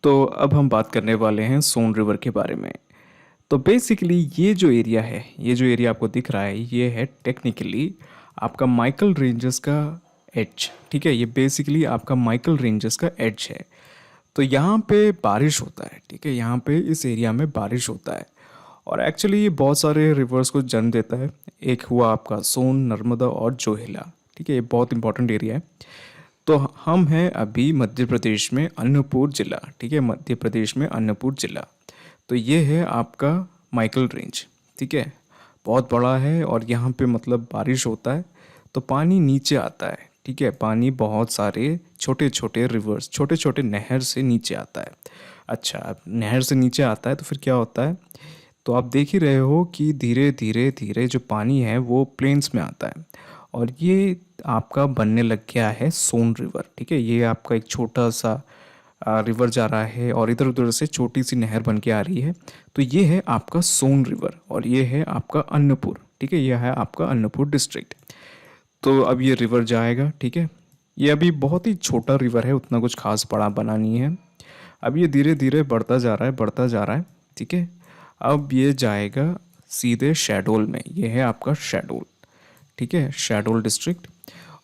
तो अब हम बात करने वाले हैं सोन रिवर के बारे में। तो बेसिकली ये जो एरिया आपको दिख रहा है, ये है टेक्निकली आपका माइकल रेंजर्स का एज। ठीक है, ये बेसिकली आपका माइकल रेंजर्स का एज है। तो यहाँ पे बारिश होता है। ठीक है, यहाँ पे इस एरिया में बारिश होता है और एक्चुअली ये बहुत सारे रिवर्स को जन्म देता है। एक हुआ आपका सोन, नर्मदा और जोहिला। ठीक है, ये बहुत इंपॉर्टेंट एरिया है। तो हम हैं अभी मध्य प्रदेश में अनूपपुर जिला। ठीक है, मध्य प्रदेश में अनूपपुर जिला। तो ये है आपका माइकल रेंज। ठीक है, बहुत बड़ा है और यहाँ पे मतलब बारिश होता है तो पानी नीचे आता है। ठीक है, पानी बहुत सारे छोटे छोटे रिवर्स, छोटे छोटे नहर से नीचे आता है। अच्छा, अब नहर से नीचे आता है तो फिर क्या होता है, तो आप देख ही रहे हो कि धीरे धीरे धीरे जो पानी है वो प्लेन्स में आता है और ये आपका बनने लग गया है सोन रिवर। ठीक है, ये आपका एक छोटा सा रिवर जा रहा है और इधर उधर से छोटी सी नहर बन के आ रही है। तो ये है आपका सोन रिवर और ये है आपका अन्नपूर। ठीक है, यह है आपका अन्नपूर डिस्ट्रिक्ट। तो अब ये रिवर जाएगा। ठीक है, ये अभी बहुत ही छोटा रिवर है, उतना कुछ खास बड़ा बना नहीं है। अब ये धीरे धीरे बढ़ता जा रहा है, बढ़ता जा रहा है। ठीक है, अब ये जाएगा सीधे शहडोल में। ये है आपका शहडोल। ठीक है, शहडोल डिस्ट्रिक्ट।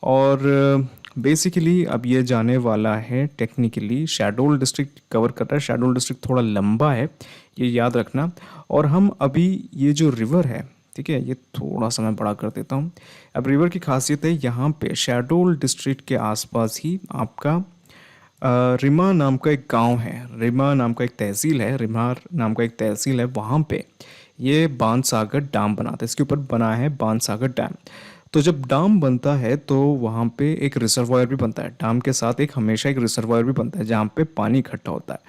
और बेसिकली अब ये जाने वाला है, टेक्निकली शहडोल डिस्ट्रिक्ट कवर कर रहा है। शहडोल डिस्ट्रिक्ट थोड़ा लंबा है, ये याद रखना। और हम अभी ये जो रिवर है, ठीक है, ये थोड़ा सा मैं बड़ा कर देता हूँ। अब रिवर की खासियत है, यहाँ पे शहडोल डिस्ट्रिक्ट के आसपास ही आपका रिमा नाम का एक गांव है, रिमा नाम का एक तहसील है, रिमार नाम का एक तहसील है। वहाँ पे ये बाणसागर डैम बनाता है, इसके ऊपर बना है बाणसागर डैम। तो जब डैम बनता है तो वहाँ पे एक रिजर्वायर भी बनता है। डैम के साथ एक हमेशा एक रिजर्वायर भी बनता है जहाँ पे पानी इकट्ठा होता है।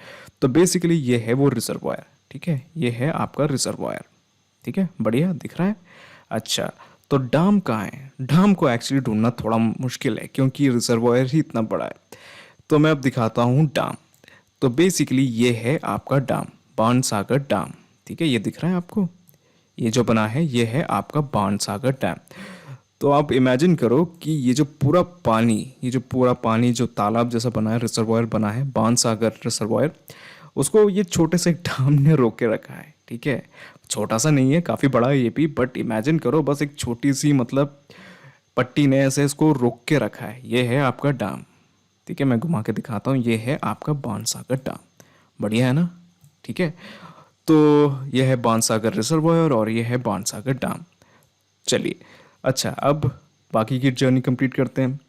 तो बेसिकली ये है वो रिजर्वायर। ठीक है, ये है आपका रिजर्वायर। ठीक है, बढ़िया दिख रहा है। अच्छा, तो डैम कहाँ है? डैम को एक्चुअली ढूंढना थोड़ा मुश्किल है क्योंकि रिजर्वायर ही इतना बड़ा है। तो मैं अब दिखाता हूँ डैम। तो बेसिकली ये है आपका डैम, बाणसागर डैम। ठीक है, ये दिख रहा है आपको, ये जो बना है ये है आपका बाणसागर डैम। तो आप इमेजिन करो कि ये जो पूरा पानी जो तालाब जैसा बना है, रिजर्वायर बना है, बाणसागर रिजर्वायर, उसको ये छोटे से एक डैम ने रोक के रखा है। ठीक है, छोटा सा नहीं है, काफ़ी बड़ा है ये भी, बट इमेजिन करो बस एक छोटी सी मतलब पट्टी ने ऐसे इसको रोक के रखा है। ये है आपका डैम। ठीक है, मैं घुमा के दिखाता हूँ, ये है आपका बाणसागर डैम। बढ़िया है ना? ठीक है, तो ये है बाणसागर रिजर्वायर और ये है बाणसागर डैम। चलिए, अच्छा अब बाकी की जर्नी कंप्लीट करते हैं।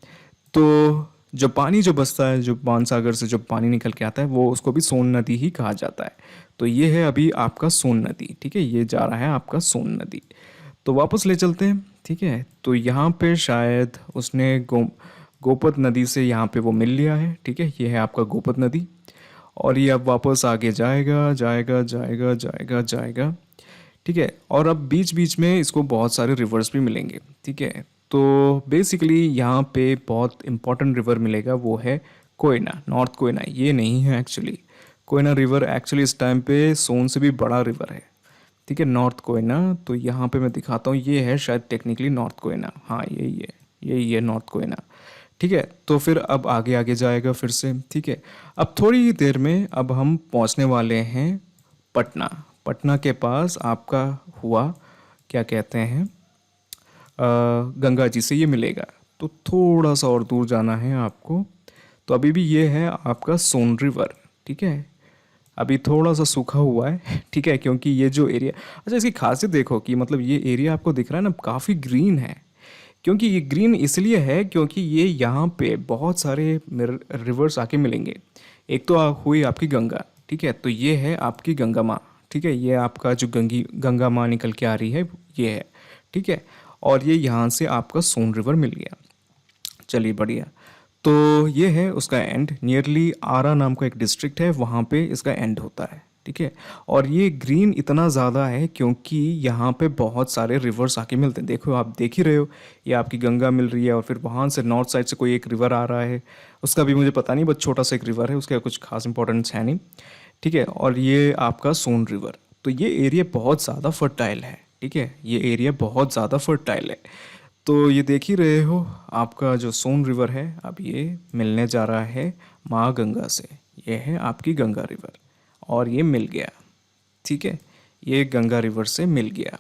तो जो पानी जो बसता है, जो बाणसागर से जो पानी निकल के आता है, वो उसको भी सोन नदी ही कहा जाता है। तो ये है अभी आपका सोन नदी। ठीक है, ये जा रहा है आपका सोन नदी। तो वापस ले चलते हैं। ठीक है, तो यहाँ पे शायद उसने गोपत नदी से यहाँ पे वो मिल लिया है। ठीक है, ये है आपका गोपत नदी और ये अब वापस आगे जाएगा जाएगा जाएगा जाएगा जाएगा। ठीक है, और अब बीच बीच में इसको बहुत सारे रिवर्स भी मिलेंगे। ठीक है, तो बेसिकली यहाँ पे बहुत इंपॉर्टेंट रिवर मिलेगा, वो है कोयना, नॉर्थ कोयना। ये नहीं है एक्चुअली, कोयना रिवर एक्चुअली इस टाइम पे सोन से भी बड़ा रिवर है। ठीक है, नॉर्थ कोयना। तो यहाँ पे मैं दिखाता हूँ, ये है शायद टेक्निकली नॉर्थ कोयना। हाँ, यही है नॉर्थ कोयना। ठीक है, तो फिर अब आगे आगे जाएगा फिर से। ठीक है, अब थोड़ी ही देर में अब हम पहुँचने वाले हैं पटना। पटना के पास आपका हुआ, क्या कहते हैं, गंगा जी से ये मिलेगा। तो थोड़ा सा और दूर जाना है आपको। तो अभी भी ये है आपका सोन रिवर। ठीक है, अभी थोड़ा सा सूखा हुआ है। ठीक है, क्योंकि ये जो एरिया, अच्छा इसकी खासियत देखो कि मतलब ये एरिया आपको दिख रहा है ना, काफ़ी ग्रीन है। क्योंकि ये ग्रीन इसलिए है क्योंकि ये यहाँ पे बहुत सारे रिवर्स आके मिलेंगे। एक तो हुई आपकी गंगा। ठीक है, तो ये है आपकी गंगा माँ। ठीक है, ये आपका जो गंगा माँ निकल के आ रही है, ये है। ठीक है, और ये यहाँ से आपका सोन रिवर मिल गया। चलिए बढ़िया। तो ये है उसका एंड, नियरली आरा नाम का एक डिस्ट्रिक्ट है, वहाँ पे इसका एंड होता है। ठीक है, और ये ग्रीन इतना ज़्यादा है क्योंकि यहाँ पे बहुत सारे रिवर्स आके मिलते हैं। देखो, आप देख ही रहे हो, ये आपकी गंगा मिल रही है और फिर वहाँ से नॉर्थ साइड से कोई एक रिवर आ रहा है। उसका भी मुझे पता नहीं, बस छोटा सा एक रिवर है, उसका कुछ खास इंपॉर्टेंस है नहीं। ठीक है, और ये आपका सोन रिवर। तो ये एरिया बहुत ज़्यादा फर्टाइल है। ठीक है, ये एरिया बहुत ज़्यादा फर्टाइल है। तो ये देख ही रहे हो, आपका जो सोन रिवर है अब ये मिलने जा रहा है माँ गंगा से। ये है आपकी गंगा रिवर और ये मिल गया। ठीक है, ये गंगा रिवर से मिल गया,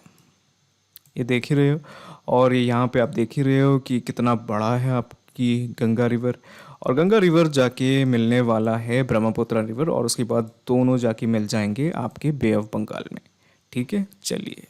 ये देख ही रहे हो। और ये यहाँ पे आप देख ही रहे हो कि कितना बड़ा है आपकी गंगा रिवर। और गंगा रिवर जाके मिलने वाला है ब्रह्मपुत्र रिवर और उसके बाद दोनों जाके मिल जाएंगे आपके बे ऑफ बंगाल में। ठीक है, चलिए।